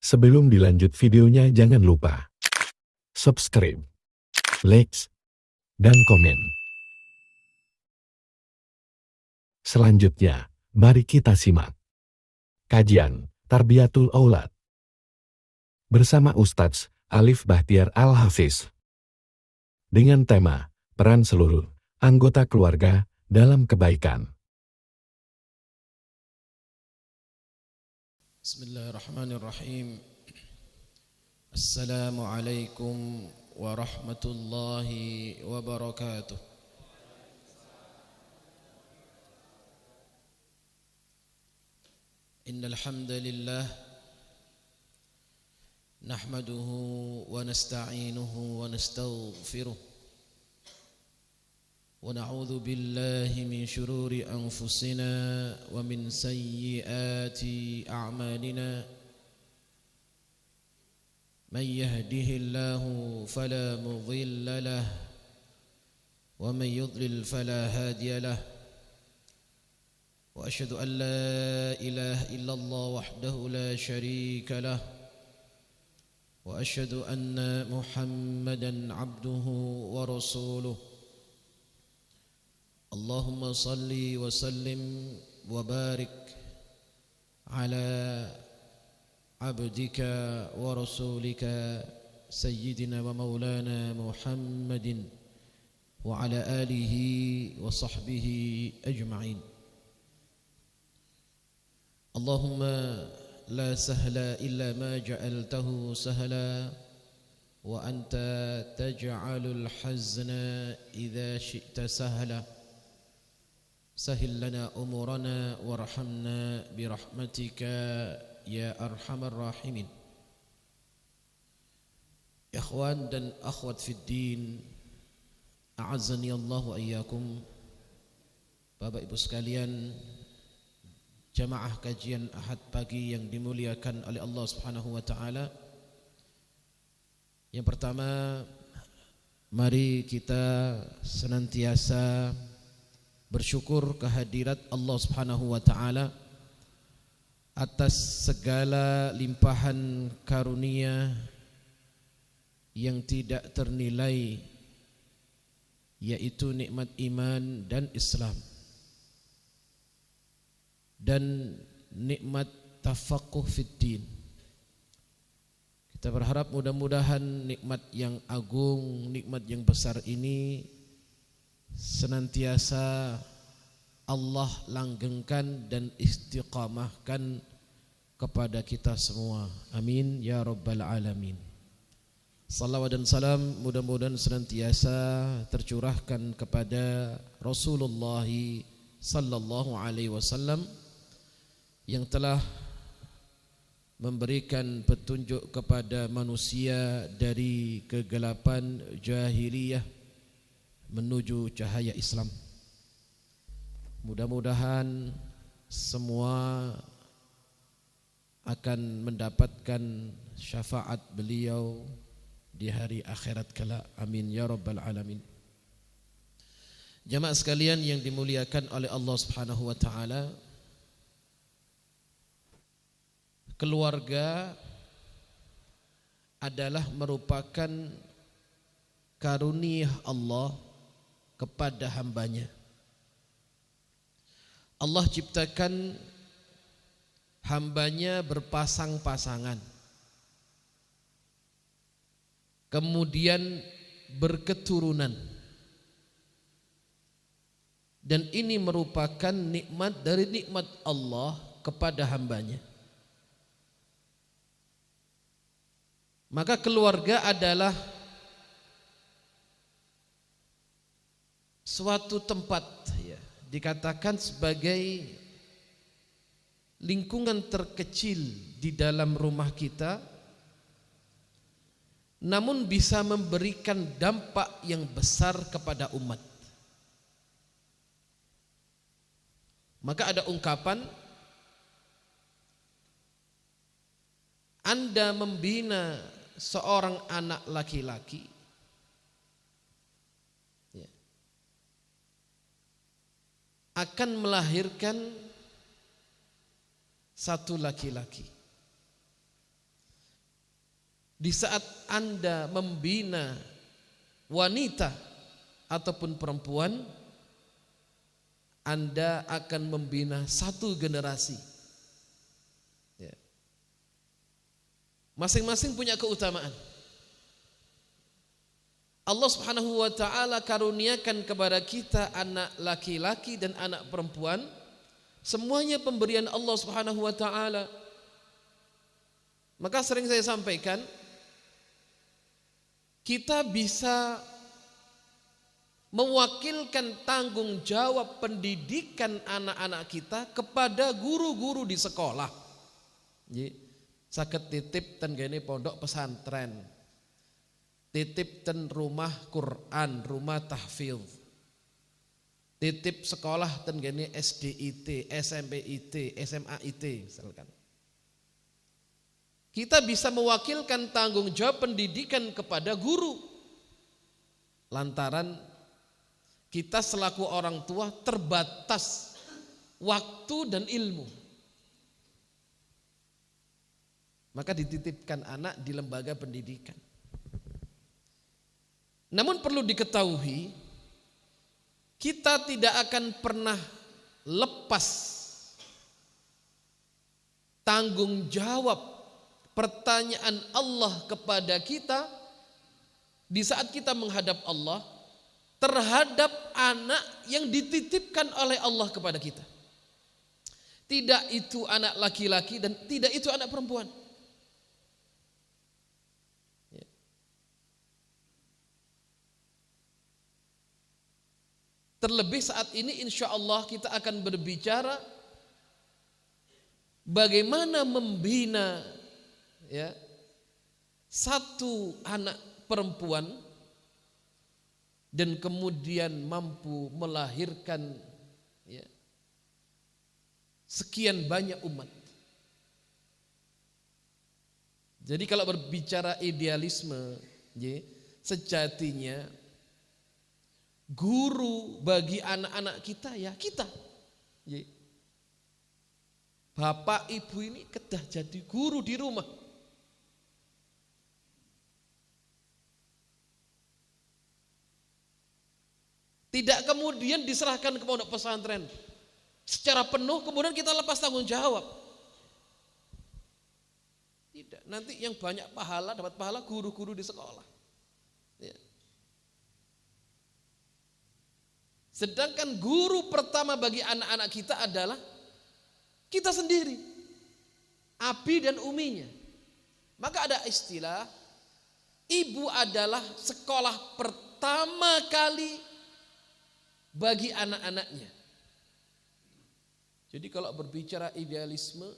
Sebelum dilanjut videonya jangan lupa subscribe, like, dan komen. Selanjutnya, mari kita simak kajian Tarbiyatul Aulad bersama Ustadz Alif Bahtiar Al-Hafiz dengan tema peran seluruh anggota keluarga dalam kebaikan. Bismillahirrahmanirrahim. Assalamualaikum warahmatullahi wabarakatuh. Innal hamdalillah nahmaduhu wa nasta'inuhu wa nastaghfiruh wa na'udzu billahi min shururi anfusina wa min sayyiati a'malina. Man yahdihillahu fala mudilla lahu wa man yudlil fala hadiya lahu. Wa asyhadu an la ilaha illallah wahdahu la syarika lahu wa asyhadu anna Muhammadan abduhu wa rasuluh. Allahumma salli wa sallim wa barik ala abdika wa rasulika sayyidina wa maulana Muhammadin wa ala alihi wa sahbihi ajma'in. Allahumma la sahla illa ma ja'altahu sahla wa anta taj'alul hazna idza syi'ta sahla. Sahil lana umurana warhamna birahmatika ya arhamar rahimin. Ikhwan dan akhwat fid din, a'azzani Allah wa iyyakum. Bapak Ibu sekalian, jamaah kajian Ahad pagi yang dimuliakan oleh Allah Subhanahu wa taala. Yang pertama, mari kita senantiasa bersyukur kehadirat Allah Subhanahu wa taala atas segala limpahan karunia yang tidak ternilai, yaitu nikmat iman dan Islam dan nikmat tafaqquh fid din. Kita berharap mudah-mudahan nikmat yang agung, nikmat yang besar ini senantiasa Allah langgengkan dan istiqamahkan kepada kita semua. Amin ya rabbal alamin. Salawat dan salam mudah-mudahan senantiasa tercurahkan kepada Rasulullah sallallahu alaihi wasallam yang telah memberikan petunjuk kepada manusia dari kegelapan jahiliyah menuju cahaya Islam. Mudah-mudahan semua akan mendapatkan syafaat beliau di hari akhirat kelak. Amin ya rabbal alamin. Jamaah sekalian yang dimuliakan oleh Allah Subhanahu wa taala, keluarga adalah merupakan karunia Allah kepada hambanya. Allah ciptakan hambanya berpasang-pasangan, kemudian berketurunan, dan ini merupakan nikmat dari nikmat Allah kepada hambanya. Maka keluarga adalah suatu tempat, ya, dikatakan sebagai lingkungan terkecil di dalam rumah kita, namun bisa memberikan dampak yang besar kepada umat. Maka ada ungkapan, Anda membina seorang anak laki-laki, ya, akan melahirkan satu laki-laki. di saat Anda membina wanita ataupun perempuan, Anda akan membina satu generasi. Ya. Masing-masing punya keutamaan. Allah Subhanahu wa ta'ala karuniakan kepada kita anak laki-laki dan anak perempuan, semuanya pemberian Allah Subhanahu wa ta'ala. Maka sering saya sampaikan, kita bisa mewakilkan tanggung jawab pendidikan anak-anak kita kepada guru-guru di sekolah. Jadi, saged titip ten gene pondok pesantren, titip ten rumah Quran, rumah tahfidz, titip sekolah ten gene SDIT, SMPIT, SMAIT misalkan. Kita bisa mewakilkan tanggung jawab pendidikan kepada guru. Lantaran kita selaku orang tua terbatas waktu dan ilmu. Maka dititipkan anak di lembaga pendidikan. Namun perlu diketahui, kita tidak akan pernah lepas tanggung jawab pertanyaan Allah kepada kita di saat kita menghadap Allah terhadap anak yang dititipkan oleh Allah kepada kita. Tidak itu anak laki-laki dan tidak itu anak perempuan. Terlebih saat ini insya Allah kita akan berbicara bagaimana membina satu anak perempuan dan kemudian mampu melahirkan sekian banyak umat. Jadi kalau berbicara idealisme, sejatinya guru bagi anak-anak kita ya kita. Bapak ibu ini kedah jadi guru di rumah. Tidak kemudian diserahkan ke pondok pesantren secara penuh kemudian kita lepas tanggung jawab. Tidak, nanti yang banyak pahala dapat pahala guru-guru di sekolah. Ya. Sedangkan guru pertama bagi anak-anak kita adalah kita sendiri, abi dan uminya. Maka ada istilah, ibu adalah sekolah pertama kali bagi anak-anaknya. Jadi kalau berbicara idealisme,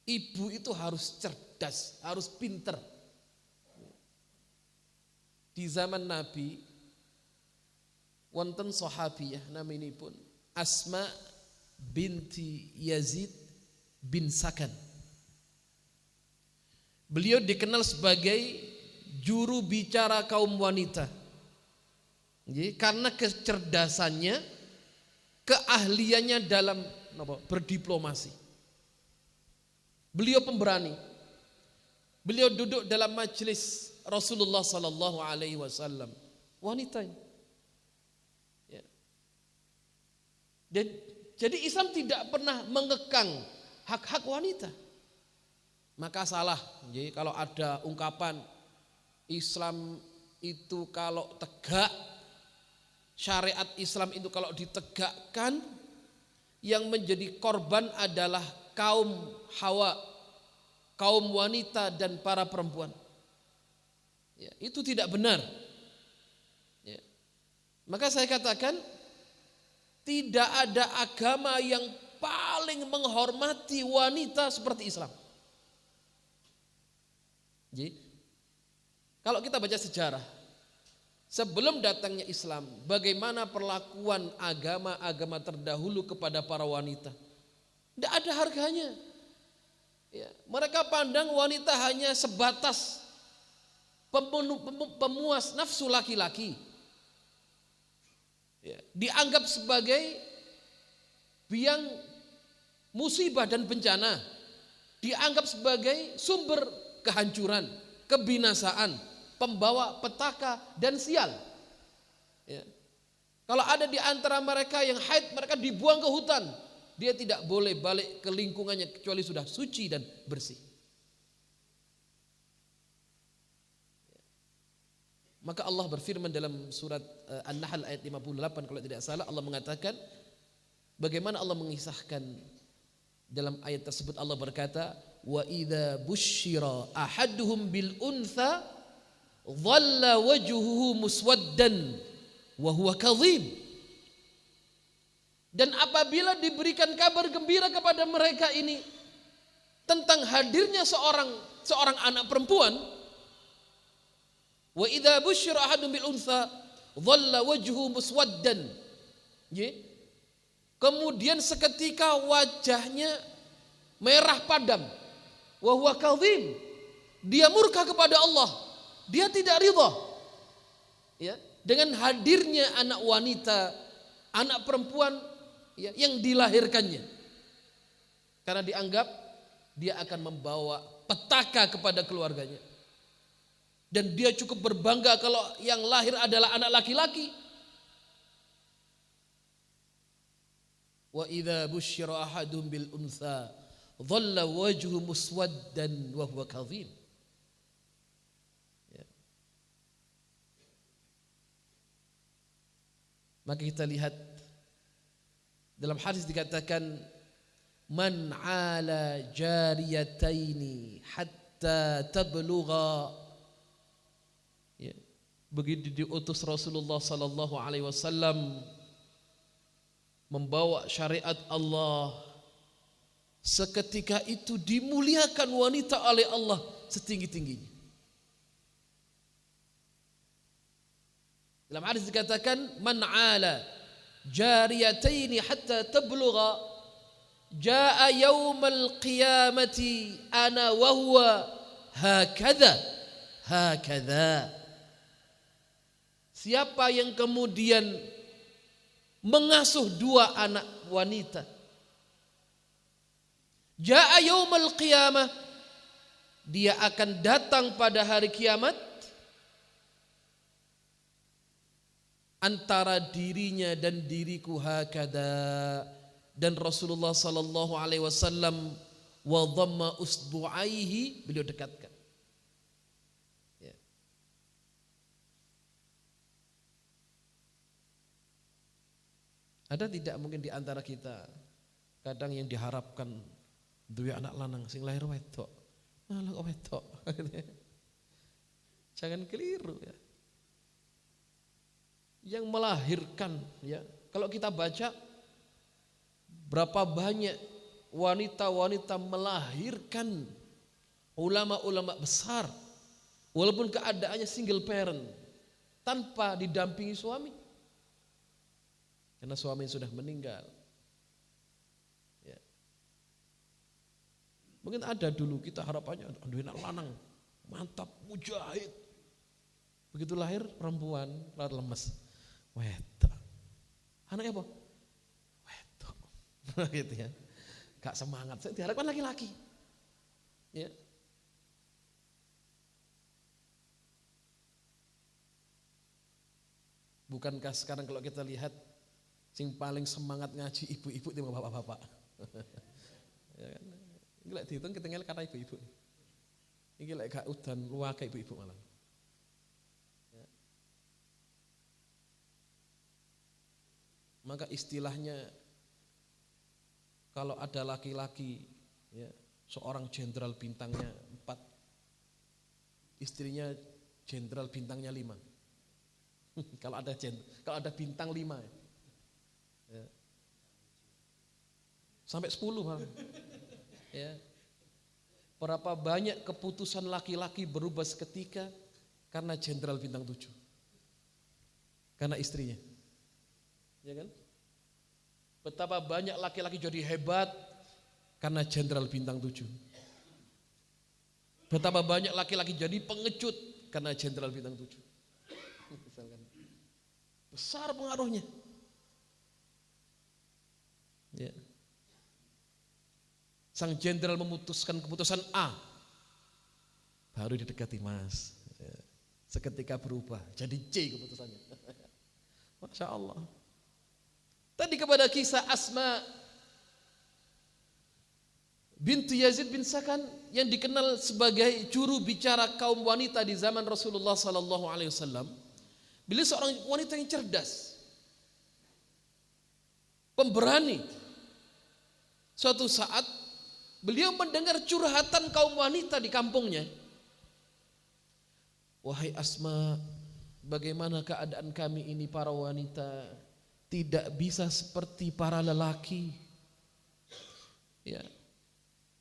ibu itu harus cerdas, harus pinter. Di zaman Nabi, wonten sahabiyah naminipun Asma binti Yazid bin Sakan. Beliau dikenal sebagai juru bicara kaum wanita. Karena kecerdasannya, keahliannya dalam berdiplomasi. Beliau pemberani. Beliau duduk dalam majelis Rasulullah sallallahu alaihi wasallam. Wanita. Jadi Islam tidak pernah mengekang hak-hak wanita. Maka salah. Jadi kalau ada ungkapan Islam itu kalau tegak, syariat Islam itu kalau ditegakkan, yang menjadi korban adalah kaum Hawa, kaum wanita dan para perempuan. Ya, itu tidak benar. Ya. Maka saya katakan, tidak ada agama yang paling menghormati wanita seperti Islam. Jadi, kalau kita baca sejarah, sebelum datangnya Islam, bagaimana perlakuan agama-agama terdahulu kepada para wanita? Tidak ada harganya. Ya, mereka pandang wanita hanya sebatas pemuas nafsu laki-laki. Ya, dianggap sebagai biang musibah dan bencana, dianggap sebagai sumber kehancuran, kebinasaan, pembawa petaka dan sial. Ya. Kalau ada di antara mereka yang haid, mereka dibuang ke hutan. Dia tidak boleh balik ke lingkungannya kecuali sudah suci dan bersih. Maka Allah berfirman dalam surat An-Nahl ayat 58 kalau tidak salah, Allah mengatakan bagaimana Allah mengisahkan dalam ayat tersebut. Allah berkata, wa idza busyira ahaduhum bil untha dhalla wajhuhu muswaddan wa huwa kadhib. Dan apabila diberikan kabar gembira kepada mereka ini tentang hadirnya seorang anak perempuan, wa idza busyira ahadun bil untha dhalla wajhuhu muswaddan, kemudian seketika wajahnya merah padam, wa huwa kadhim, dia murka kepada Allah, dia tidak ridha, ya, dengan hadirnya anak wanita, anak perempuan, ya, yang dilahirkannya, karena dianggap dia akan membawa petaka kepada keluarganya, dan dia cukup berbangga kalau yang lahir adalah anak laki-laki. Wa idza busyira ahadum bil untha dhalla wajhu muswaddan wa huwa kadhim. Ya. Maka kita lihat dalam hadis dikatakan man ala jariyataini hatta tablugha, ya, begitu diutus Rasulullah sallallahu alaihi wasallam membawa syariat Allah, seketika itu dimuliakan wanita oleh Allah setinggi-tingginya. Dalam hadis dikatakan man ala jariyataini hatta tablugha jaa yaumal qiyamati ana wa huwa hakadha hakadha. Siapa yang kemudian mengasuh dua anak wanita, jaa yaumal qiyamah, dia akan datang pada hari kiamat antara dirinya dan diriku hakada. Dan Rasulullah sallallahu alaihi wasallam wa dhamma usbu'aihi, beliau dekatkan, ya. Ada tidak mungkin di antara kita kadang yang diharapkan duwe anak lanang sing lahir wedok, malah wedok. Jangan keliru, ya. Yang melahirkan, ya, kalau kita baca berapa banyak wanita-wanita melahirkan ulama-ulama besar walaupun keadaannya single parent, tanpa didampingi suami karena suami sudah meninggal, ya. Mungkin ada dulu kita harapannya aduh anak lanang mantap mujahid, begitu lahir perempuan lahir lemes, wedok, anaknya apa? Wedok. Gitu ya, gak semangat. Saya diharapkan laki-laki, ya. Bukankah sekarang kalau kita lihat sing paling semangat ngaji ibu-ibu timbang bapak-bapak? Ya kan? Ini lek dihitung kita ngel kata ibu-ibu. Ini lek gak udan luwak ibu-ibu malah. Ya. Maka istilahnya kalau ada laki-laki, ya, seorang jenderal bintangnya 4, istrinya jenderal bintangnya 5. Kalau ada bintang 5, ya. Sampai 10 malah. Ya. Berapa banyak keputusan laki-laki berubah seketika karena jenderal bintang 7, karena istrinya, ya kan? Betapa banyak laki-laki jadi hebat karena jenderal bintang 7. Betapa banyak laki-laki jadi pengecut karena jenderal bintang 7. Besar pengaruhnya. Ya. Sang jenderal memutuskan keputusan A, baru didekati Mas. Seketika berubah, jadi C keputusannya. Masya Allah. Tadi kepada kisah Asma bintu Yazid bin Sakan yang dikenal sebagai juru bicara kaum wanita di zaman Rasulullah sallallahu alaihi wasallam. Beliau seorang wanita yang cerdas, pemberani. Suatu saat beliau mendengar curhatan kaum wanita di kampungnya. Wahai Asma, bagaimana keadaan kami ini para wanita? Tidak bisa seperti para lelaki. Ya.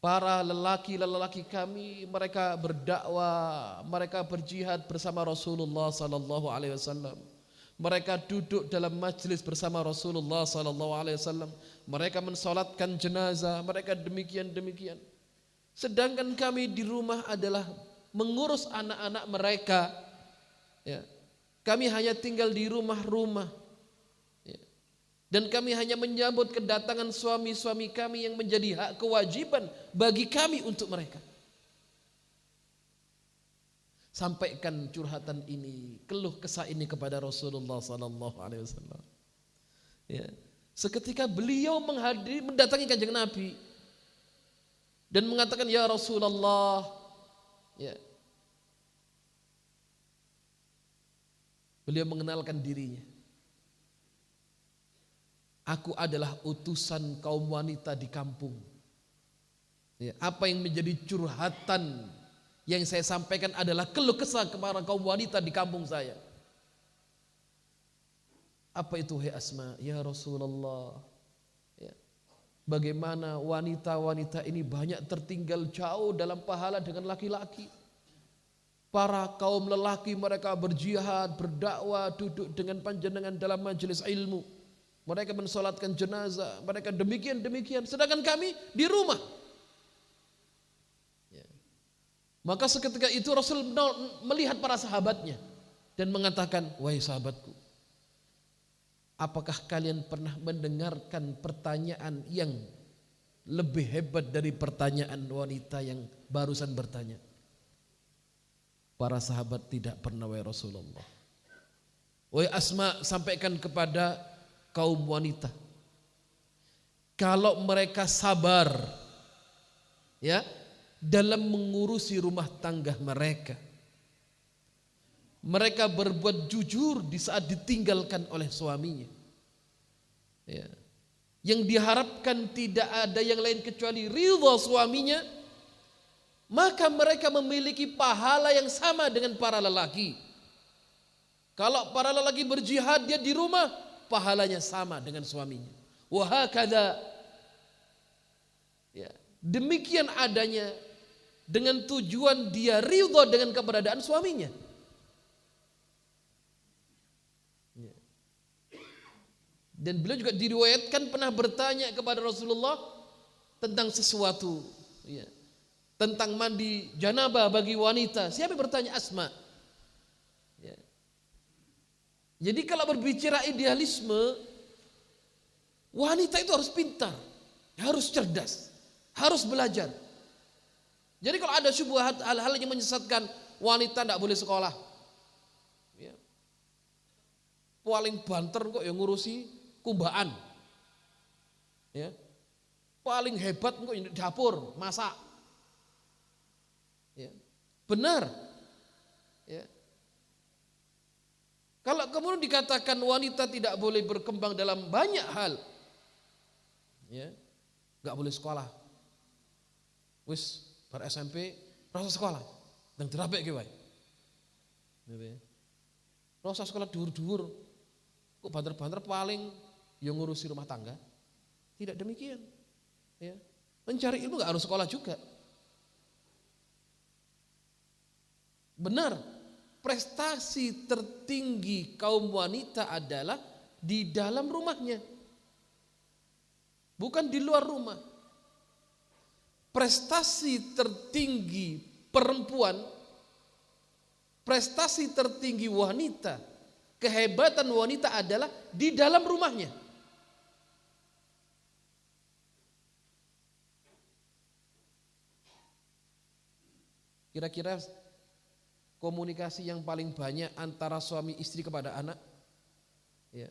Para lelaki kami, mereka berdakwah, mereka berjihad bersama Rasulullah sallallahu alaihi wasallam. Mereka duduk dalam majlis bersama Rasulullah sallallahu alaihi wasallam. Mereka mensolatkan jenazah, mereka demikian. Sedangkan kami di rumah adalah mengurus anak-anak mereka. Ya. Kami hanya tinggal di rumah-rumah. Ya. Dan kami hanya menyambut kedatangan suami-suami kami yang menjadi hak kewajiban bagi kami untuk mereka. Sampaikan curhatan ini, keluh kesah ini kepada Rasulullah sallallahu alaihi wasallam. Ya. Seketika beliau mendatangi Kanjeng Nabi dan mengatakan, ya Rasulullah, ya. Beliau mengenalkan dirinya. Aku adalah utusan kaum wanita di kampung. Ya, apa yang menjadi curhatan yang saya sampaikan adalah keluh kesah kepada kaum wanita di kampung saya. Apa itu hai Asma? Ya Rasulullah, ya. Bagaimana wanita-wanita ini banyak tertinggal jauh dalam pahala dengan laki-laki. Para kaum lelaki mereka berjihad, berdakwah, duduk dengan panjenengan dalam majelis ilmu. Mereka mensolatkan jenazah, mereka demikian. Sedangkan kami di rumah. Ya. Maka seketika itu Rasul melihat para sahabatnya dan mengatakan, wahai sahabatku, apakah kalian pernah mendengarkan pertanyaan yang lebih hebat dari pertanyaan wanita yang barusan bertanya? Para sahabat tidak pernah, wahai Rasulullah. Wahai Asma, sampaikan kepada kaum wanita, kalau mereka sabar, ya, dalam mengurusi rumah tangga mereka, mereka berbuat jujur di saat ditinggalkan oleh suaminya, ya, yang diharapkan tidak ada yang lain kecuali ridha suaminya, maka mereka memiliki pahala yang sama dengan para lelaki. Kalau para lelaki berjihad dia di rumah, pahalanya sama dengan suaminya. Wa hakadha, ya, demikian adanya dengan tujuan dia ridha dengan keberadaan suaminya. Ya. Dan beliau juga diriwayatkan pernah bertanya kepada Rasulullah tentang sesuatu, ya, tentang mandi janabah bagi wanita. Siapa yang bertanya? Asma. Ya. Jadi kalau berbicara idealisme, wanita itu harus pintar, harus cerdas, harus belajar. Jadi kalau ada syubhat, hal-hal yang menyesatkan, wanita tidak boleh sekolah, ya, paling banter kok yang ngurusi kumbaan, ya, paling hebat kok yang di dapur masak. Ya, benar. Ya. Kalau kemudian dikatakan wanita tidak boleh berkembang dalam banyak hal, ya, nggak boleh sekolah. Wis bar SMP rasa sekolah, dan dirapek ki wae. Rasa sekolah dhuwur-dhuwur, kok banter-banter paling yang ngurusi rumah tangga. Tidak demikian. Ya. Mencari ilmu nggak harus sekolah juga. Benar, prestasi tertinggi kaum wanita adalah di dalam rumahnya, bukan di luar rumah. Prestasi tertinggi perempuan, prestasi tertinggi wanita, kehebatan wanita adalah di dalam rumahnya. Kira-kira komunikasi yang paling banyak antara suami istri kepada anak? Ya.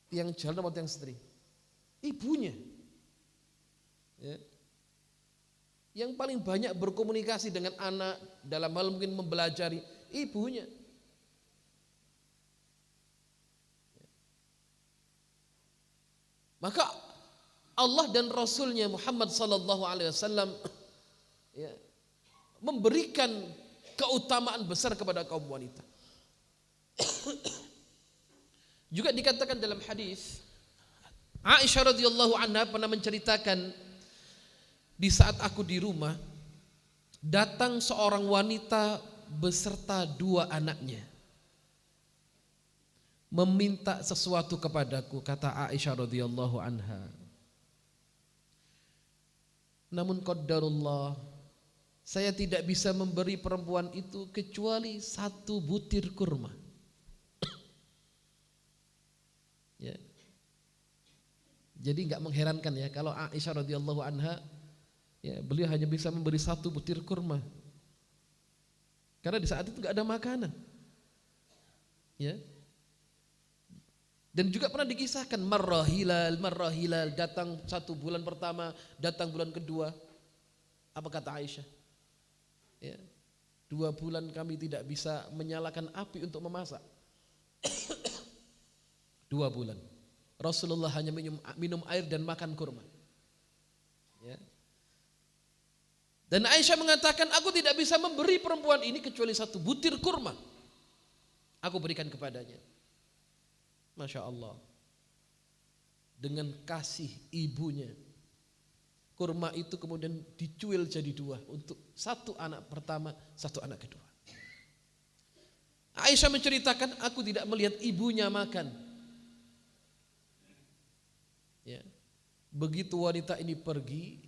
Yang jalan atau yang istri? Ibunya. Ya. Yang paling banyak berkomunikasi dengan anak dalam hal mungkin mempelajari, ibunya. Maka Allah dan Rasulnya Muhammad sallallahu alaihi wasallam ya, memberikan keutamaan besar kepada kaum wanita. Juga dikatakan dalam hadis, Aisyah radhiyallahu anha pernah menceritakan, di saat aku di rumah datang seorang wanita beserta 2 anaknya meminta sesuatu kepadaku, kata Aisyah radhiyallahu anha. Namun qadarullah, saya tidak bisa memberi perempuan itu kecuali 1 butir kurma. Ya. Jadi enggak mengherankan ya kalau Aisyah radhiyallahu anha, ya, beliau hanya bisa memberi 1 butir kurma. Karena di saat itu enggak ada makanan. Ya. Dan juga pernah dikisahkan marrahilal, datang 1 bulan pertama, datang bulan kedua. Apa kata Aisyah? Ya, 2 bulan kami tidak bisa menyalakan api untuk memasak. 2 bulan. Rasulullah hanya minum air dan makan kurma. Ya. Dan Aisyah mengatakan, aku tidak bisa memberi perempuan ini kecuali 1 butir kurma. Aku berikan kepadanya. Masya Allah. Dengan kasih ibunya, kurma itu kemudian dicuil jadi 2 untuk 1 anak pertama, 1 anak kedua. Aisyah menceritakan, aku tidak melihat ibunya makan. Ya. Begitu wanita ini pergi,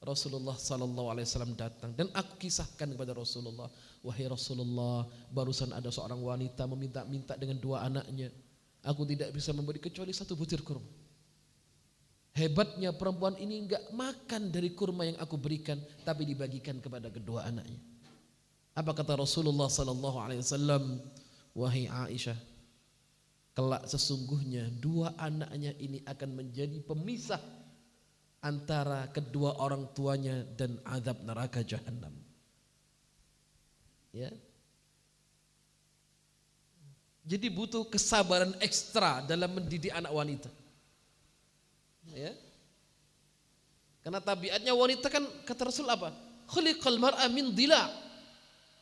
Rasulullah sallallahu alaihi wasallam datang dan aku kisahkan kepada Rasulullah, wahai Rasulullah, barusan ada seorang wanita meminta-minta dengan 2 anaknya. Aku tidak bisa memberi kecuali 1 butir kurma. Hebatnya perempuan ini enggak makan dari kurma yang aku berikan, tapi dibagikan kepada kedua anaknya. Apa kata Rasulullah sallallahu alaihi wasallam? Wahai Aisyah, kelak sesungguhnya 2 anaknya ini akan menjadi pemisah antara kedua orang tuanya dan azab neraka jahanam. Ya. Jadi butuh kesabaran ekstra dalam mendidik anak wanita. Ya. Karena tabiatnya wanita kan, kata Rasul apa? Khuliqal mar'a min dila.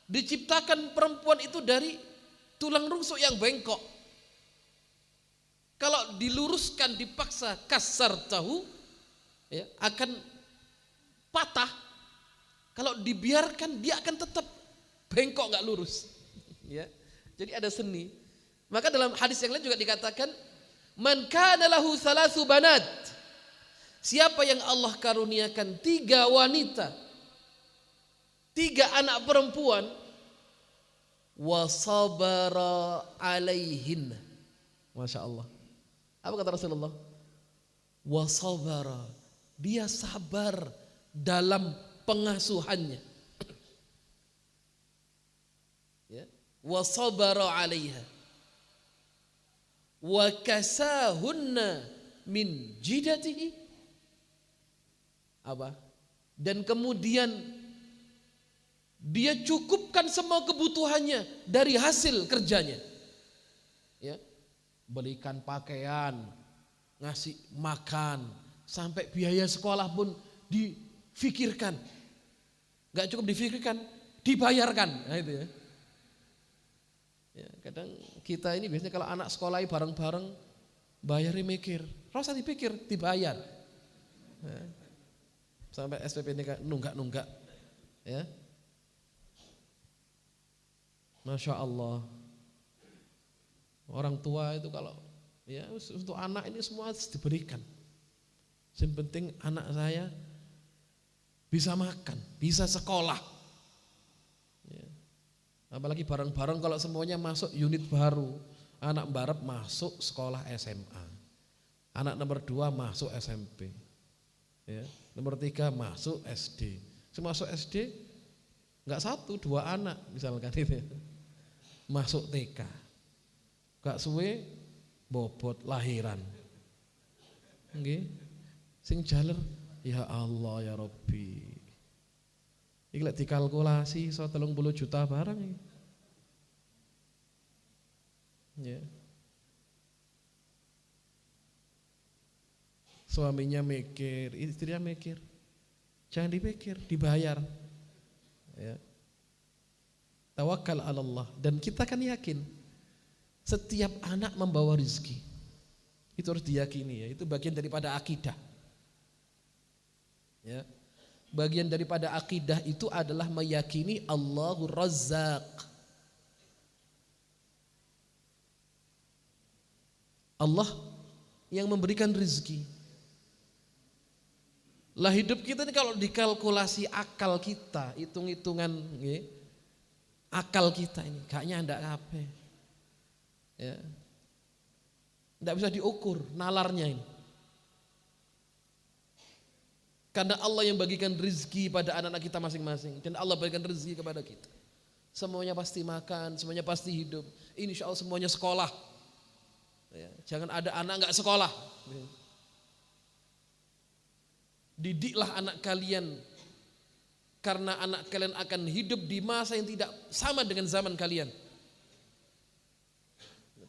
Diciptakan perempuan itu dari tulang rusuk yang bengkok. Kalau diluruskan, dipaksa kasar tahu, ya, akan patah. Kalau dibiarkan dia akan tetap bengkok, nggak lurus. Ya. Jadi ada seni. Maka dalam hadis yang lain juga dikatakan, man kana lahu 3 banat. Siapa yang Allah karuniakan 3 wanita, 3 anak perempuan, wa sabara alaihin. Masya Allah. Apa kata Rasulullah? Wa sabara, dia sabar dalam pengasuhannya. Ya. Wa sabara alaiha. Wa kasahunna min jidatihi. Apa? Dan kemudian dia cukupkan semua kebutuhannya dari hasil kerjanya. Ya. Belikan pakaian, ngasih makan, sampai biaya sekolah pun difikirkan. Enggak cukup difikirkan, dibayarkan. Nah, itu ya. Ya, kadang kita ini biasanya kalau anak sekolah bareng-bareng bayarnya mikir, rasa dipikir, dibayar. Ya. Sampai SPP ini nunggak-nunggak. Ya. Masya Allah. Orang tua itu kalau ya untuk anak ini semua harus diberikan. Yang penting anak saya bisa makan, bisa sekolah. Apalagi bareng-bareng kalau semuanya masuk unit baru. Anak barep masuk sekolah SMA. Anak nomor 2 masuk SMP. Ya, nomor 3 masuk SD. Masuk SD Enggak 1, 2 anak misalkan itu. Masuk TK. Gak suwe bobot lahiran. Nggih. Sing jaler ya Allah ya Rabbi. Iki lek dikalkulasi iso 30 juta barang iki. Ya. Suaminya mikir, istrinya mikir. Jangan dipikir, dibayar. Ya. Tawakal 'ala Allah, dan kita kan yakin setiap anak membawa rezeki. Itu harus diyakini ya, itu bagian daripada akidah. Ya. Bagian daripada akidah itu adalah meyakini Allahur Razzaq. Allah yang memberikan rezeki. Lah hidup kita ini kalau dikalkulasi akal kita, hitung-hitungan akal kita ini kayaknya ndak kabeh. Ya. Ndak bisa diukur nalarnya ini. Karena Allah yang bagikan rezeki pada anak-anak kita masing-masing, dan Allah bagikan rezeki kepada kita. Semuanya pasti makan, semuanya pasti hidup. Insya Allah semuanya sekolah. Ya, jangan ada anak nggak sekolah. Didiklah anak kalian, karena anak kalian akan hidup di masa yang tidak sama dengan zaman kalian.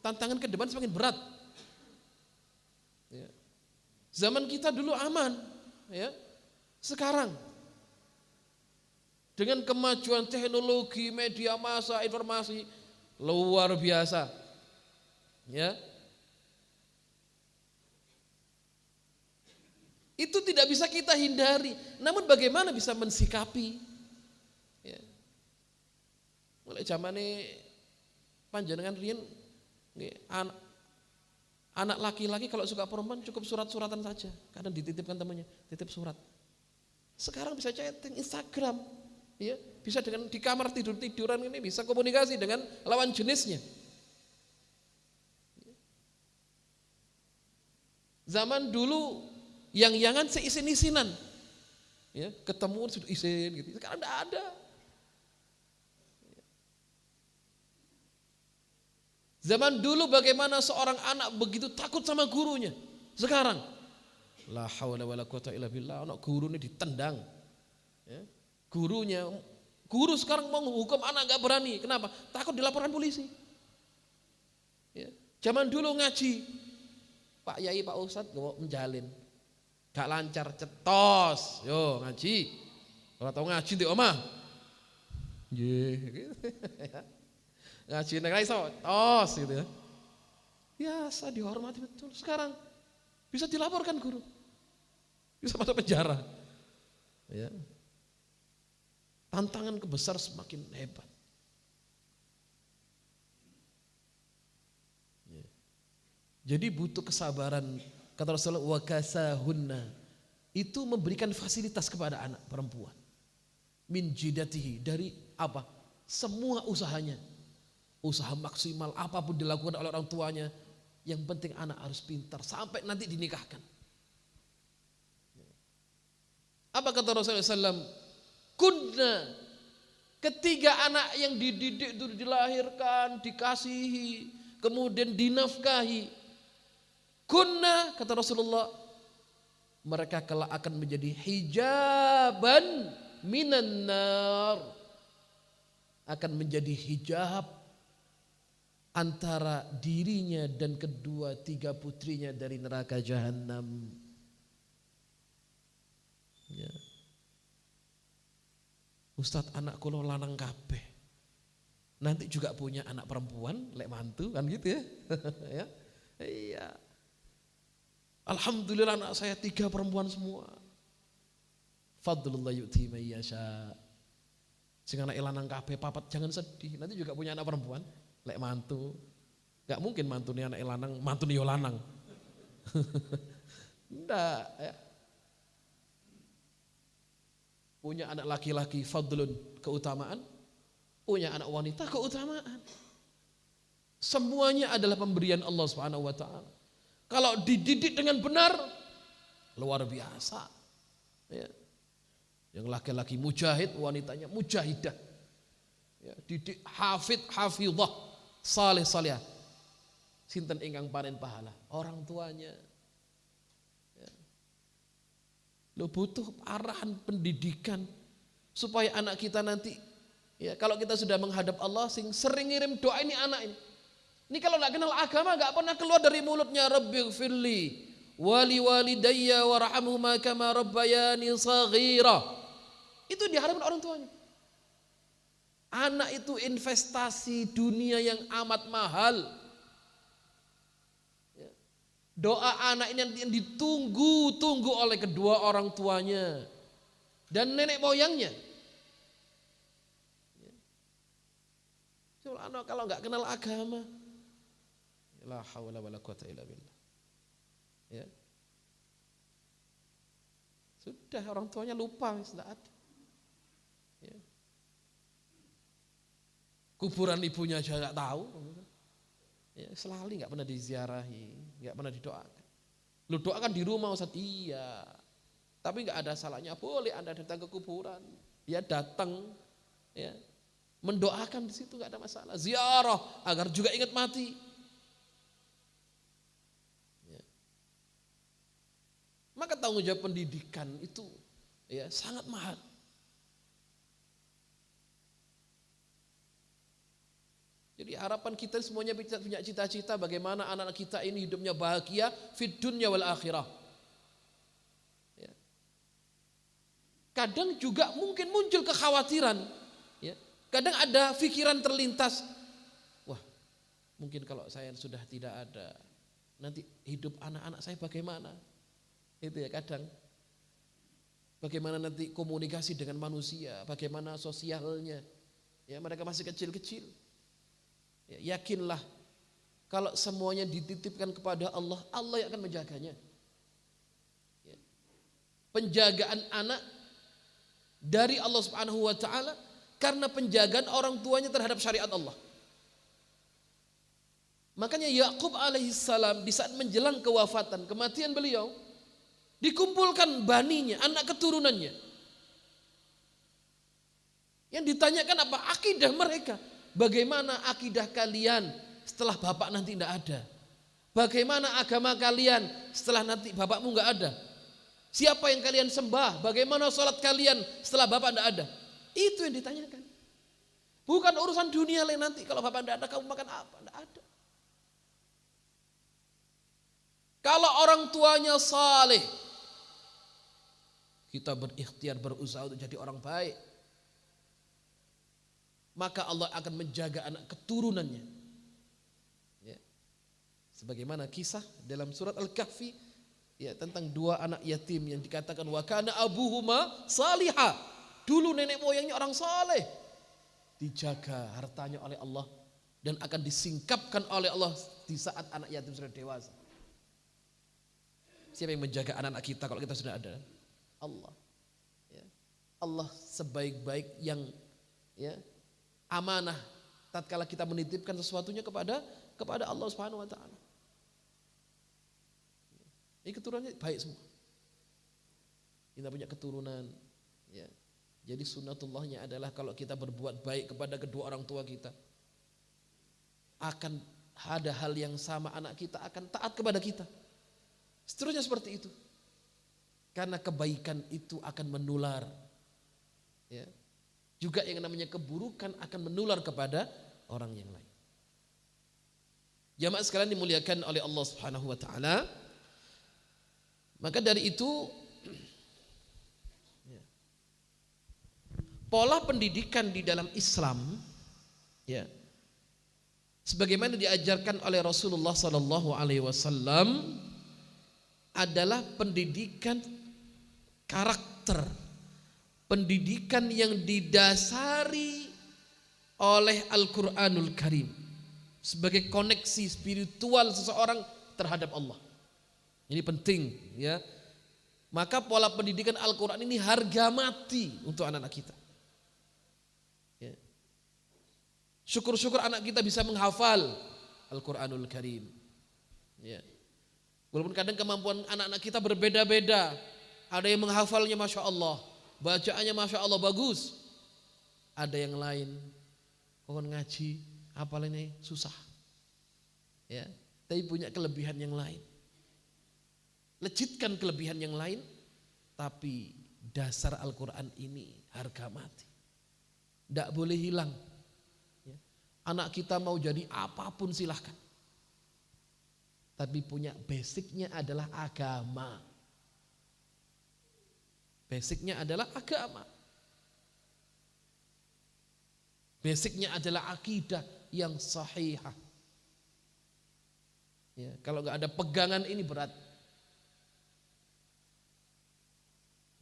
Tantangan ke depan semakin berat. Ya. Zaman kita dulu aman, ya. Sekarang dengan kemajuan teknologi, media massa, informasi luar biasa, ya. Itu tidak bisa kita hindari. Namun bagaimana bisa mensikapi? Ya. Mulai zaman ini panjenengan riyen anak laki-laki kalau suka perempuan cukup surat-suratan saja. Kadang dititipkan temannya, titip surat. Sekarang bisa chatting, Instagram, ya, bisa dengan di kamar tiduran ini bisa komunikasi dengan lawan jenisnya. Zaman dulu yang-yangan seisin-isinan, ya, ketemu sudah isin gitu. Sekarang tidak ada. Zaman dulu bagaimana seorang anak begitu takut sama gurunya. Sekarang la haula wala quwata illa billah, anak guru ini ditendang. Ya. Guru sekarang mau hukum anak enggak berani. Kenapa? Takut dilaporkan polisi. Ya. Zaman dulu ngaji, Pak Yai, Pak Ustadz gak menjalin, gak lancar, cetos, yo ngaji. Kalau tahu ngaji di omah, gitu. Ngaji neng iso, tos gitu ya. Biasa dihormati betul. Sekarang bisa dilaporkan guru, bisa masuk penjara. Ya. Tantangan kebesar semakin hebat. Ya. Jadi butuh kesabaran. Kata Rasulullah, wa kasahunna, itu memberikan fasilitas kepada anak perempuan. Min jidatihi, dari apa? Semua usahanya. Usaha maksimal apapun dilakukan oleh orang tuanya. Yang penting anak harus pintar sampai nanti dinikahkan. Apa kata Rasulullah SAW? Kunna, ketiga anak yang dididik itu dilahirkan, dikasihi, kemudian dinafkahi. Kunna, kata Rasulullah, mereka kelak akan menjadi hijaban minan nar, akan menjadi hijab antara dirinya dan kedua tiga putrinya dari neraka jahanam. Ya. Ustadz, anak kulo lanang kabeh, nanti juga punya anak perempuan, lek mantu kan gitu ya. Ya. Iya. Alhamdulillah anak saya 3 perempuan semua. Fadlullah yu'ti man yasha. Sing anak lanang kabeh papat, jangan sedih, nanti juga punya anak perempuan, lek mantu. Gak mungkin mantu nih anak lanang, mantu nih lanang. Enggak, ya. Punya anak laki-laki fadlun, keutamaan. Punya anak wanita, keutamaan. Semuanya adalah pemberian Allah Subhanahu wa taala. Kalau dididik dengan benar, luar biasa. Ya. Yang laki-laki mujahid, wanitanya mujahidah. Ya, didik hafid hafidhah, saleh salihah. Sinten ingkang panen pahala? Orang tuanya. Ya. Lo butuh arahan pendidikan supaya anak kita nanti, ya kalau kita sudah menghadap Allah, sering ngirim doa ini anak ini. Ini kalau nggak kenal agama nggak pernah keluar dari mulutnya. Rabbighfirli wali walidayya warhamhuma kama rabbayani shaghira. Itu diharapkan orang tuanya. Anak itu investasi dunia yang amat mahal. Doa anak ini yang ditunggu-tunggu oleh kedua orang tuanya dan nenek moyangnya. Kalau nggak kenal agama, la haula wala quwata illa billah. Ya. Sudah orang tuanya lupa, sudah ada. Ya. Kuburan ibunya aja nggak tahu. Ya, selalu nggak pernah diziarahi, nggak pernah didoakan. Lu doakan di rumah Ustaz, iya. Tapi nggak ada salahnya, boleh Anda datang ke kuburan. Ya datang, ya mendoakan di situ nggak ada masalah. Ziarah agar juga ingat mati. Ya. Maka tanggung jawab pendidikan itu ya sangat mahal. Jadi harapan kita semuanya punya cita-cita bagaimana anak-anak kita ini hidupnya bahagia fid dunya wal akhirah. Ya. Kadang juga mungkin muncul kekhawatiran. Ya. Kadang ada pikiran terlintas, wah mungkin kalau saya sudah tidak ada, nanti hidup anak-anak saya bagaimana? Itu ya kadang. Bagaimana nanti komunikasi dengan manusia, bagaimana sosialnya. Ya mereka masih kecil-kecil. Ya, yakinlah kalau semuanya dititipkan kepada Allah, Allah yang akan menjaganya. Ya. Penjagaan anak dari Allah Subhanahu wa taala karena penjagaan orang tuanya terhadap syariat Allah. Makanya Yakub alaihissalam di saat menjelang kewafatan, kematian beliau, dikumpulkan baninya, anak keturunannya. Yang ditanyakan apa? Akidah mereka. Bagaimana akidah kalian setelah bapak nanti tidak ada? Bagaimana agama kalian setelah nanti bapakmu nggak ada? Siapa yang kalian sembah? Bagaimana sholat kalian setelah bapak tidak ada? Itu yang ditanyakan. Bukan urusan dunia lain nanti. Kalau bapak tidak ada, kamu makan apa? Tidak ada. Kalau orang tuanya saleh, kita berikhtiar berusaha untuk jadi orang baik. Maka Allah akan menjaga anak keturunannya. Ya. Sebagaimana kisah dalam surat Al-Kahfi ya, tentang dua anak yatim yang dikatakan wa kana abuhuma salihah. Dulu nenek moyangnya orang saleh. Dijaga hartanya oleh Allah dan akan disingkapkan oleh Allah di saat anak yatim sudah dewasa. Siapa yang menjaga anak-anak kita kalau kita sudah ada? Allah. Ya. Allah sebaik-baik yang ya amanah tatkala kita menitipkan sesuatunya kepada Allah Subhanahu wa taala. Ini keturunannya baik semua. Kita punya keturunan ya. Jadi sunnatullahnya adalah kalau kita berbuat baik kepada kedua orang tua kita, akan ada hal yang sama anak kita akan taat kepada kita. Seterusnya seperti itu. Karena kebaikan itu akan menular. Ya. Juga yang namanya keburukan akan menular kepada orang yang lain. Jamaah sekalian dimuliakan oleh Allah Subhanahu wa taala. Maka dari itu pola pendidikan di dalam Islam ya sebagaimana diajarkan oleh Rasulullah sallallahu alaihi wasallam adalah pendidikan karakter. Pendidikan yang didasari oleh Al-Quranul Karim sebagai koneksi spiritual seseorang terhadap Allah. Ini penting ya. Maka pola pendidikan Al-Quran ini harga mati untuk anak-anak kita. Ya. Syukur-syukur anak kita bisa menghafal Al-Quranul Karim. Ya. Walaupun kadang kemampuan anak-anak kita berbeda-beda. Ada yang menghafalnya Masya Allah, bacaannya Masya Allah bagus. Ada yang lain Pohon ngaji, apalannya susah. Ya, tapi punya kelebihan yang lain. Lejitkan kelebihan yang lain, tapi dasar Al-Quran ini harga mati. Tidak boleh hilang. Ya. Anak kita mau jadi apapun silahkan. Tapi punya basicnya adalah agama. Basicnya adalah agama. Basicnya adalah akidah yang sahihah. Ya, kalau nggak ada pegangan ini berat.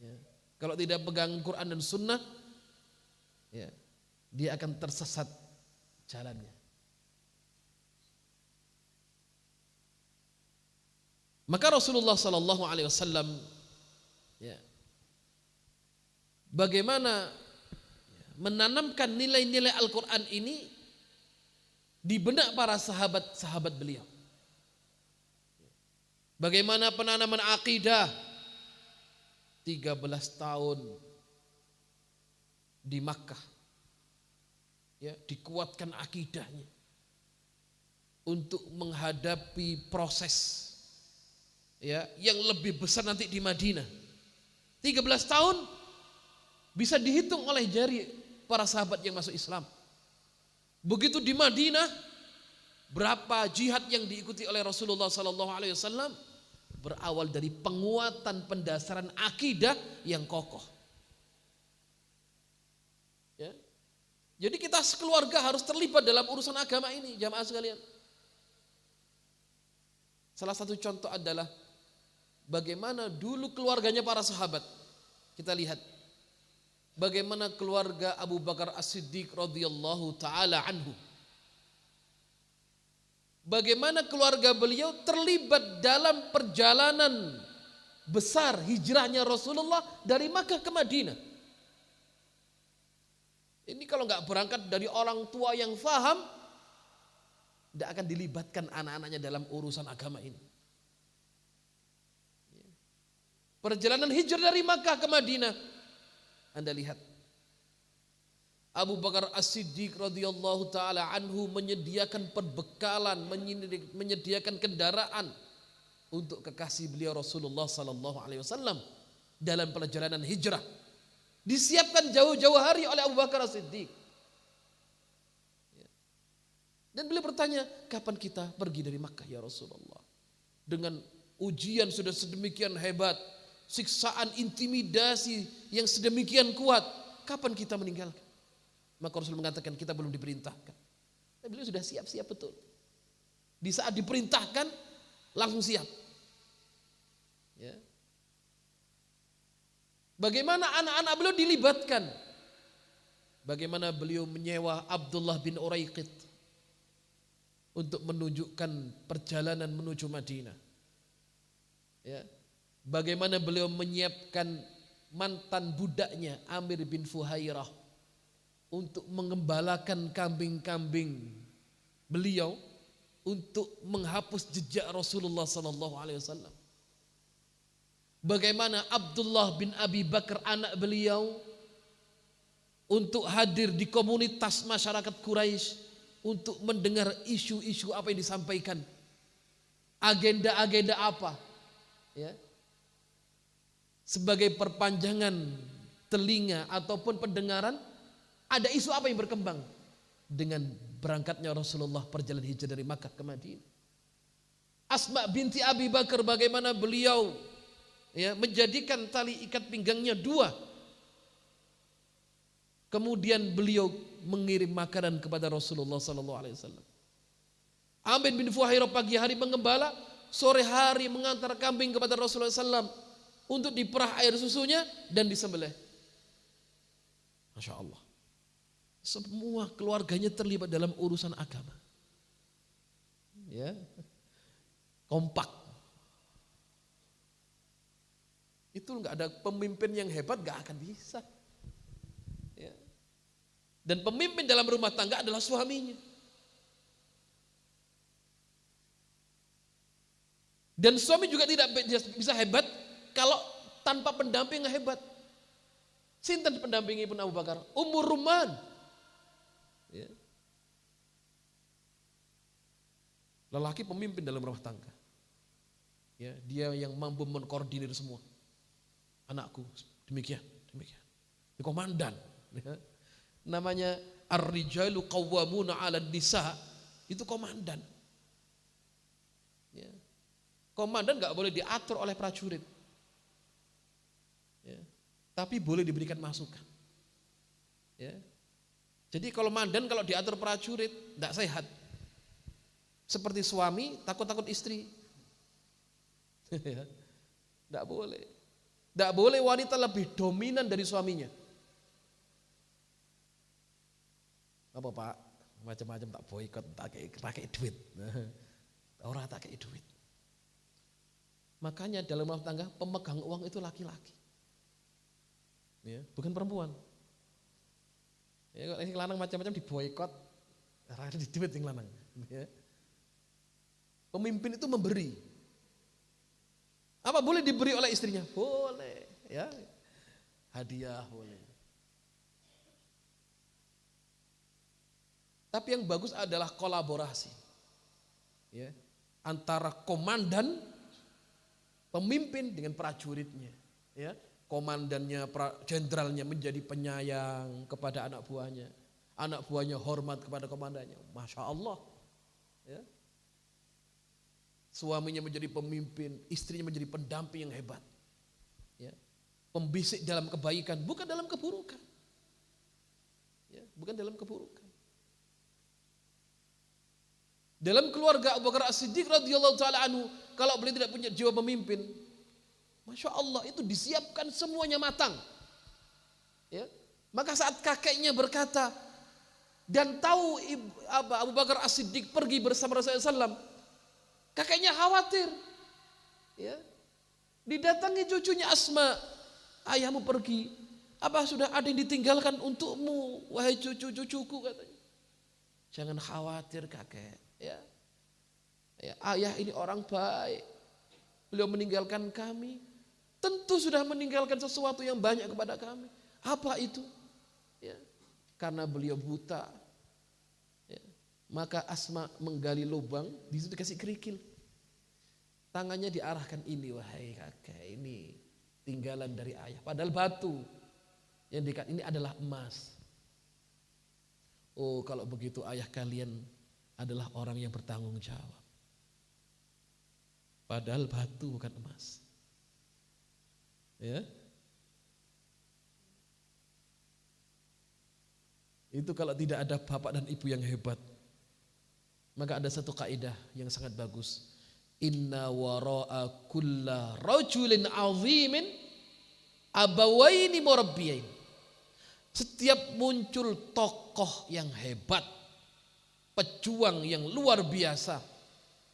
Ya, kalau tidak pegang Quran dan Sunnah, ya, dia akan tersesat jalannya. Maka Rasulullah Sallallahu Alaihi Wasallam, ya, bagaimana menanamkan nilai-nilai Al-Quran ini di benak para sahabat-sahabat beliau. Bagaimana penanaman akidah 13 tahun di Makkah, ya, dikuatkan akidahnya untuk menghadapi proses, ya, yang lebih besar nanti di Madinah. 13 tahun bisa dihitung oleh jari para sahabat yang masuk Islam. Begitu di Madinah, berapa jihad yang diikuti oleh Rasulullah SAW berawal dari penguatan pendasaran akidah yang kokoh. Ya. Jadi kita sekeluarga harus terlibat dalam urusan agama ini, jamaah sekalian. Salah satu contoh adalah bagaimana dulu keluarganya para sahabat. Kita lihat bagaimana keluarga Abu Bakar As-Siddiq radhiyallahu taala anhu. Bagaimana keluarga beliau terlibat dalam perjalanan besar hijrahnya Rasulullah dari Makkah ke Madinah. Ini kalau nggak berangkat dari orang tua yang faham, tidak akan dilibatkan anak-anaknya dalam urusan agama ini. Perjalanan hijrah dari Makkah ke Madinah, Anda lihat Abu Bakar As-Siddiq radhiyallahu taala anhu menyediakan perbekalan, menyediakan kendaraan untuk kekasih beliau Rasulullah sallallahu alaihi wasallam dalam perjalanan hijrah. Disiapkan jauh-jauh hari oleh Abu Bakar As-Siddiq. Dan beliau bertanya, kapan kita pergi dari Makkah ya Rasulullah? Dengan ujian sudah sedemikian hebat, siksaan, intimidasi yang sedemikian kuat, kapan kita meninggalkan? Maka Rasul mengatakan kita belum diperintahkan. Tapi beliau sudah siap-siap betul. Di saat diperintahkan langsung siap. Ya. Bagaimana anak-anak beliau dilibatkan? Bagaimana beliau menyewa Abdullah bin Uraiqit untuk menunjukkan perjalanan menuju Madinah. Ya. Bagaimana beliau menyiapkan mantan budaknya Amir bin Fuhairah untuk mengembalakan kambing-kambing beliau untuk menghapus jejak Rasulullah sallallahu alaihi wasallam. Bagaimana Abdullah bin Abi Bakar anak beliau untuk hadir di komunitas masyarakat Quraisy untuk mendengar isu-isu apa yang disampaikan, agenda-agenda apa, ya, sebagai perpanjangan telinga ataupun pendengaran. Ada isu apa yang berkembang dengan berangkatnya Rasulullah perjalanan hijrah dari Makkah ke Madinah. Asma binti Abi Bakar bagaimana beliau, ya, menjadikan tali ikat pinggangnya 2. Kemudian beliau mengirim makanan kepada Rasulullah SAW. Amir bin Fuhairah pagi hari mengembala, sore hari mengantar kambing kepada Rasulullah SAW untuk diperah air susunya dan disembelih. Masya Allah. Semua keluarganya terlibat dalam urusan agama. Ya. Kompak. Itu enggak ada pemimpin yang hebat, enggak akan bisa. Ya. Dan pemimpin dalam rumah tangga adalah suaminya. Dan suami juga tidak bisa hebat kalau tanpa pendamping yang hebat. Sinten pendampingi pun Abu Bakar? Ummur Ruman. Ya. Lelaki pemimpin dalam rumah tangga. Ya, dia yang mampu mengkoordinir semua. Anakku, demikian. Di komandan. Ya. Namanya ar-rijalu qawwamuna 'alan nisa, itu komandan. Ya. Komandan enggak boleh diatur oleh prajurit. Ya. Tapi boleh diberikan masukan. Ya. Jadi komandan kalau diatur prajurit enggak sehat. Seperti suami takut-takut istri. Enggak boleh. Enggak boleh wanita lebih dominan dari suaminya. Apa Pak? Macam-macam tak boikot, tak kayak duit. Orang tak kayak duit. Makanya dalam rumah tangga pemegang uang itu laki-laki. Ya, bukan perempuan. Ya, kalau yang lanang macam-macam diboikot, ada di duit yang lanang. Ya. Pemimpin itu memberi. Apa boleh diberi oleh istrinya? Boleh, ya. Hadiah boleh. Tapi yang bagus adalah kolaborasi. Ya. Antara komandan pemimpin dengan prajuritnya, ya. Komandannya, jenderalnya menjadi penyayang kepada anak buahnya hormat kepada komandannya, masya Allah, ya. Suaminya menjadi pemimpin, istrinya menjadi pendamping yang hebat, ya. Pembisik dalam kebaikan, bukan dalam keburukan, ya, bukan dalam keburukan. Dalam keluarga Abu Bakar As-Siddiq radhiyallahu taala anhu, kalau beliau tidak punya jiwa pemimpin, masya Allah itu disiapkan semuanya matang. Ya. Maka saat kakeknya berkata dan tahu Abu Bakar As-Siddiq pergi bersama Rasulullah SAW, kakeknya khawatir. Ya. Didatangi cucunya Asma, ayahmu pergi, apa sudah ada yang ditinggalkan untukmu, wahai cucu-cucuku, katanya. Jangan khawatir kakek. Ya. Ya, ayah ini orang baik. Beliau meninggalkan kami, tentu sudah meninggalkan sesuatu yang banyak kepada kami. Apa itu? Ya. Karena beliau buta. Ya. Maka Asma menggali lubang, di situ dikasih kerikil. Tangannya diarahkan ini, wahai kakek, ini tinggalan dari ayah. Padahal batu. Yang dekat ini adalah emas. Oh, kalau begitu ayah kalian adalah orang yang bertanggung jawab. Padahal batu bukan emas. Ya. Itu kalau tidak ada bapak dan ibu yang hebat. Maka ada satu kaidah yang sangat bagus. Inna wara'a kulla rajulin azimin abawaini murabbiyain. Setiap muncul tokoh yang hebat, pejuang yang luar biasa,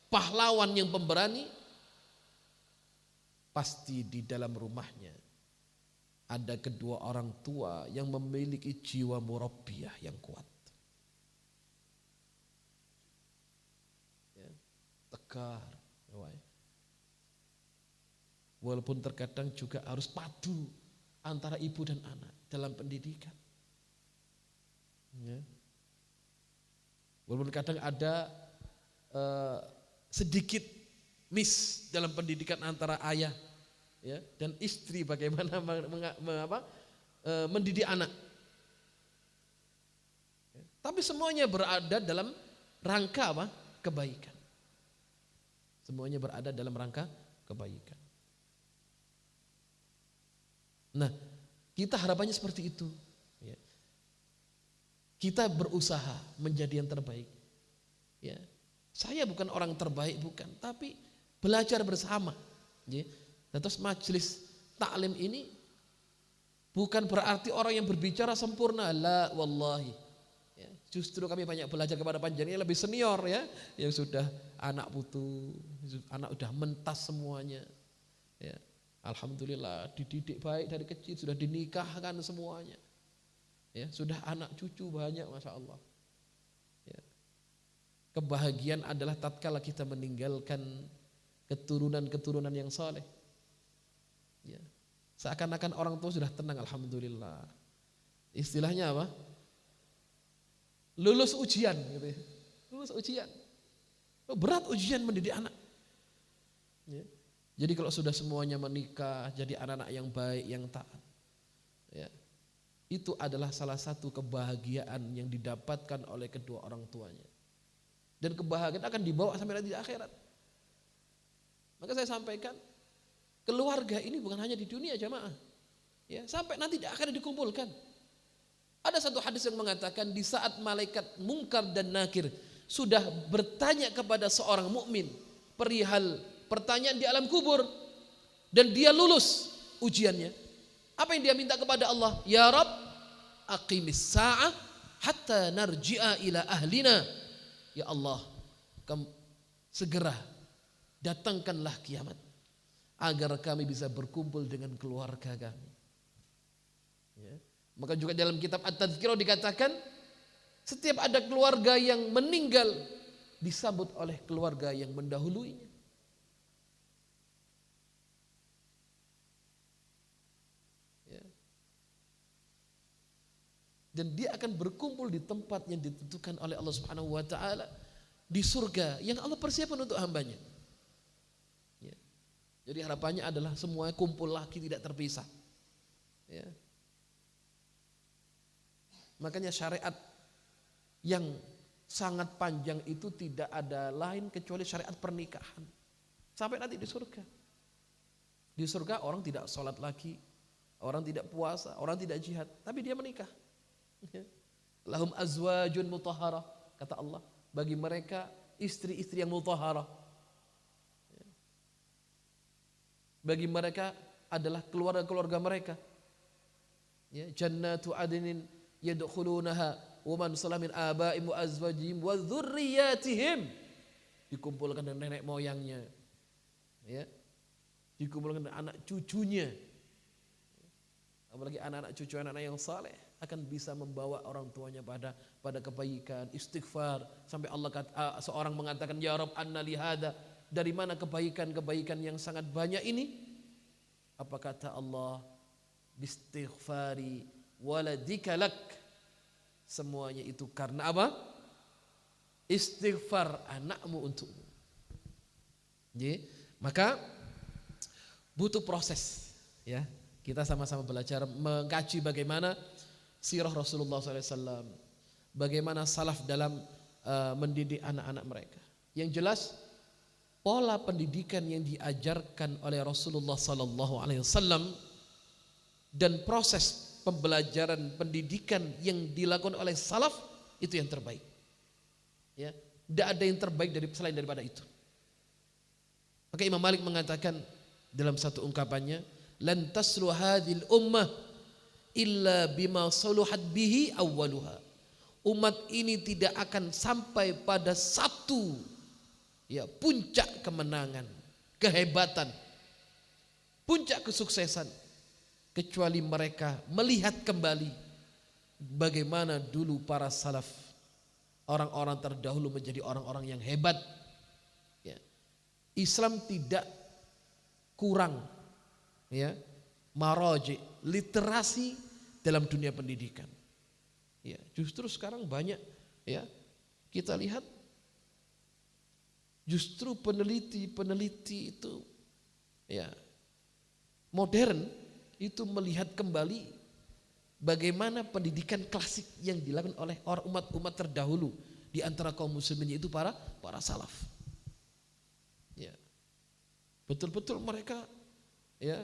pahlawan yang pemberani, pasti di dalam rumahnya ada kedua orang tua yang memiliki jiwa murabbiyah yang kuat. Ya, tegar. Walaupun terkadang juga harus padu antara ibu dan anak dalam pendidikan. Ya. Walaupun kadang ada sedikit miss dalam pendidikan antara ayah, ya, dan istri bagaimana mendidik anak. Ya. Tapi semuanya berada dalam rangka apa? Kebaikan. Semuanya berada dalam rangka kebaikan. Nah, kita harapannya seperti itu. Ya. Kita berusaha menjadi yang terbaik. Ya. Saya bukan orang terbaik, bukan, tapi belajar bersama. Ya. Dan terus majelis taklim ini bukan berarti orang yang berbicara sempurna, la wallahi. Ya. Justru kami banyak belajar kepada panjenengan yang lebih senior, ya, yang sudah anak putu, anak sudah mentas semuanya. Ya. Alhamdulillah dididik baik dari kecil, sudah dinikahkan semuanya. Ya, sudah anak cucu banyak, masya Allah. Ya. Kebahagiaan adalah tatkala kita meninggalkan keturunan-keturunan yang saleh. Ya. Seakan-akan orang tua sudah tenang, alhamdulillah. Istilahnya apa? Lulus ujian, gitu ya. Lulus ujian. Berat ujian mendidik anak. Ya. Jadi kalau sudah semuanya menikah, jadi anak-anak yang baik, yang taat, ya, itu adalah salah satu kebahagiaan yang didapatkan oleh kedua orang tuanya. Dan kebahagiaan akan dibawa sampai nanti di akhirat. Maka saya sampaikan, keluarga ini bukan hanya di dunia jamaah, ya, sampai nanti di akhirat dikumpulkan. Ada satu hadis yang mengatakan di saat malaikat Munkar dan Nakir sudah bertanya kepada seorang mukmin perihal pertanyaan di alam kubur dan dia lulus ujiannya, apa yang dia minta kepada Allah? Ya Rabb, aqimis sa'ah hatta narji'a ila ahlina. Ya Allah, segera datangkanlah kiamat agar kami bisa berkumpul dengan keluarga kami. Ya. Maka juga dalam kitab At-Tadhkirah dikatakan setiap ada keluarga yang meninggal disambut oleh keluarga yang mendahuluinya. Ya. Dan dia akan berkumpul di tempat yang ditentukan oleh Allah Subhanahu wa taala di surga yang Allah persiapkan untuk hambanya. Ya. Jadi harapannya adalah semuanya kumpul lagi tidak terpisah. Ya. Makanya syariat yang sangat panjang itu tidak ada lain kecuali syariat pernikahan. Sampai nanti di surga. Di surga orang tidak sholat lagi, orang tidak puasa, orang tidak jihad, tapi dia menikah. Lahum azwajun mutahharah, kata Allah, bagi mereka istri-istri yang mutahharah. Bagi mereka adalah keluarga-keluarga mereka. Ya, jannatu adnin yadkhulunaha wa man salaha min abaihim wa azwajihim wa dzurriyyatihim. Dikumpulkan dengan nenek moyangnya. Ya. Dikumpulkan dengan anak cucunya. Apalagi anak-anak cucu anak-anak yang saleh akan bisa membawa orang tuanya pada kebaikan, istighfar, sampai Allah seorang mengatakan ya Rabb anna li hadza, dari mana kebaikan-kebaikan yang sangat banyak ini? Apa kata Allah? Bistighfari waladika lak. Semuanya itu karena apa? Istighfar anakmu untukmu. Jadi, maka butuh proses, ya. Kita sama-sama belajar mengkaji bagaimana sirah Rasulullah SAW, bagaimana salaf dalam mendidik anak-anak mereka. Yang jelas pola pendidikan yang diajarkan oleh Rasulullah SAW dan proses pembelajaran pendidikan yang dilakukan oleh salaf itu yang terbaik. Ya, tidak ada yang terbaik selain daripada itu. Maka Imam Malik mengatakan dalam satu ungkapannya, lan taslu hadhil ummah illa bima saluhat bihi awwaluha. Umat ini tidak akan sampai pada satu ya puncak kemenangan, kehebatan, puncak kesuksesan kecuali mereka melihat kembali bagaimana dulu para salaf, orang-orang terdahulu menjadi orang-orang yang hebat. Ya. Islam tidak kurang, ya, maraji, literasi dalam dunia pendidikan. Ya, justru sekarang banyak, ya, kita lihat justru peneliti itu, ya, modern itu melihat kembali bagaimana pendidikan klasik yang dilakukan oleh orang umat terdahulu di antara kaum muslimin, itu para salaf. Ya. Betul-betul mereka, ya,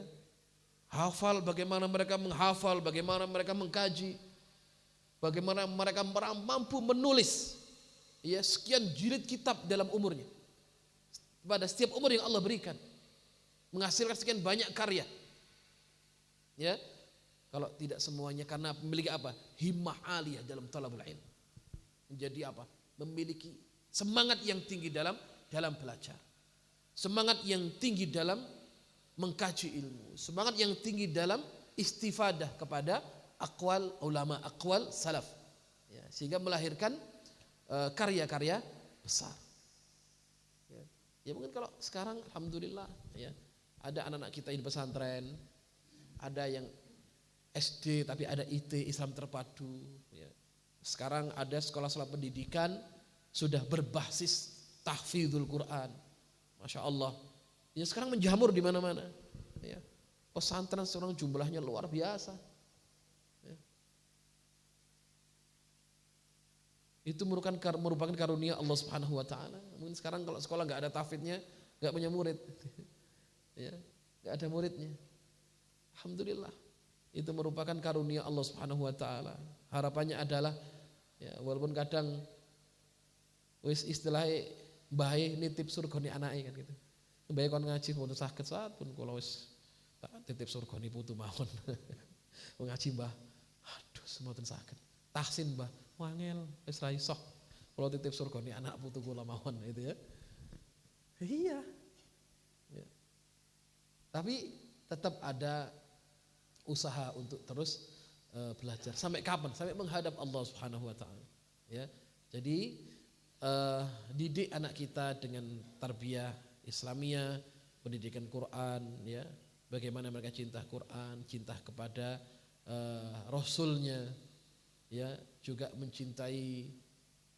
hafal, bagaimana mereka menghafal, bagaimana mereka mengkaji, bagaimana mereka mampu menulis, ya, sekian jilid kitab dalam umurnya. Pada setiap umur yang Allah berikan, menghasilkan sekian banyak karya. Ya, kalau tidak semuanya karena memiliki apa? Himmah aliyah dalam talabul ilm. Menjadi apa? Memiliki semangat yang tinggi dalam belajar. Semangat yang tinggi dalam mengkaji ilmu. Semangat yang tinggi dalam istifadah kepada aqwal ulama, aqwal salaf. Ya, sehingga melahirkan karya-karya besar. Ya, mungkin kalau sekarang alhamdulillah, ya, ada anak-anak kita di pesantren, ada yang SD tapi ada IT, Islam terpadu. Ya. Sekarang ada sekolah-sekolah pendidikan sudah berbasis tahfidzul Quran. Masya Allah. Ya sekarang menjamur di mana-mana. Ya. Pesantren sekarang jumlahnya luar biasa. Ya. Itu merupakan karunia Allah Subhanahu wa taala. Mungkin sekarang kalau sekolah nggak ada tahfidznya, nggak punya murid. Ya, nggak ada muridnya. Alhamdulillah. Itu merupakan karunia Allah Subhanahu wa taala. Harapannya adalah ya walaupun kadang wis istilahnya bae nitip surgane anake kan gitu. Bae kon ngaji pun saged saat pun kula wis tak titip surgane putu mawon. Ngaji Mbah. Aduh semoten saged. Tahsin Mbah, wangel wis ra iso. Kula titip surgane anak putu kula mawon itu ya. Iya. Ya. Tapi tetap ada usaha untuk terus belajar. Sampai kapan? Sampai menghadap Allah Subhanahu wa taala. Ya. Jadi didik anak kita dengan tarbiyah Islamiyah, pendidikan Quran ya. Bagaimana mereka cinta Quran, cinta kepada Rasulnya ya, juga mencintai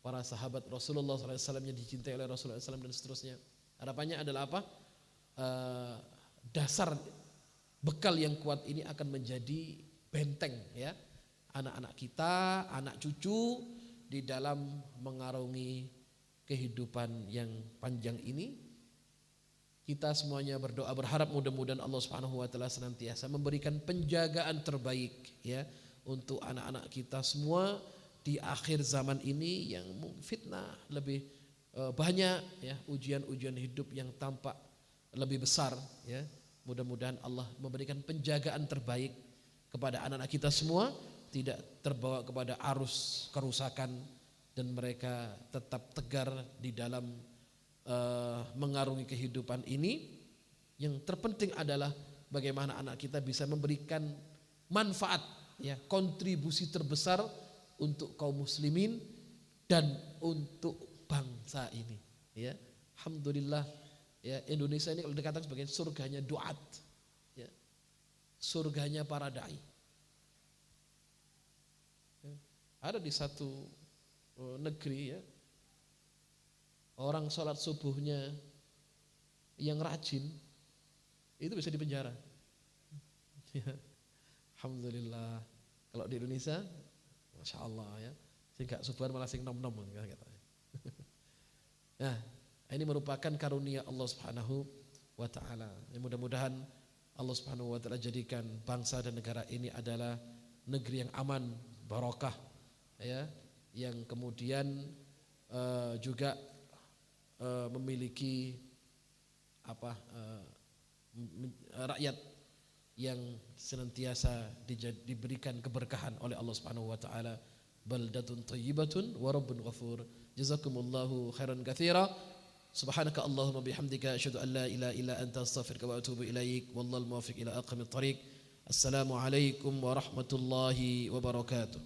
para sahabat Rasulullah SAW yang dicintai oleh Rasulullah SAW dan seterusnya. Harapannya adalah apa? Dasar bekal yang kuat ini akan menjadi benteng ya anak-anak kita, anak cucu di dalam mengarungi kehidupan yang panjang ini. Kita semuanya berdoa berharap mudah-mudahan Allah Subhanahu wa taala senantiasa memberikan penjagaan terbaik ya untuk anak-anak kita semua di akhir zaman ini yang fitnah lebih banyak ya, ujian-ujian hidup yang tampak lebih besar ya. Mudah-mudahan Allah memberikan penjagaan terbaik kepada anak-anak kita semua, tidak terbawa kepada arus kerusakan dan mereka tetap tegar di dalam mengarungi kehidupan ini. Yang terpenting adalah bagaimana anak kita bisa memberikan manfaat ya, kontribusi terbesar untuk kaum muslimin dan untuk bangsa ini ya. Alhamdulillah ya, Indonesia ini kalau dikatakan sebagai surganya duat ya, surganya para dai ya. Ada di satu negeri ya, orang sholat subuhnya yang rajin itu bisa dipenjara ya. Alhamdulillah. Kalau di Indonesia Masya Allah ya, sing gak subuhan malah sing nom-nom gitu. Nah, ini merupakan karunia Allah Subhanahu wa taala. Mudah-mudahan Allah Subhanahu wa taala jadikan bangsa dan negara ini adalah negeri yang aman, barokah ya, yang kemudian juga memiliki rakyat yang senantiasa diberikan keberkahan oleh Allah Subhanahu wa taala. Baldatun thayyibatun wa rabbun ghafur. Jazakumullahu khairan katsira. Subhanaka Allahumma bihamdika asyhadu an la ilaha illa anta astaghfiruka wa atubu ilaik. Wallahul muwaffiq ila aqwamit thariq. Assalamu alaikum warahmatullahi wabarakatuh.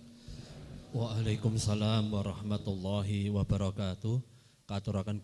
Waalaikumsalam warahmatullahi wabarakatuh. Katuraken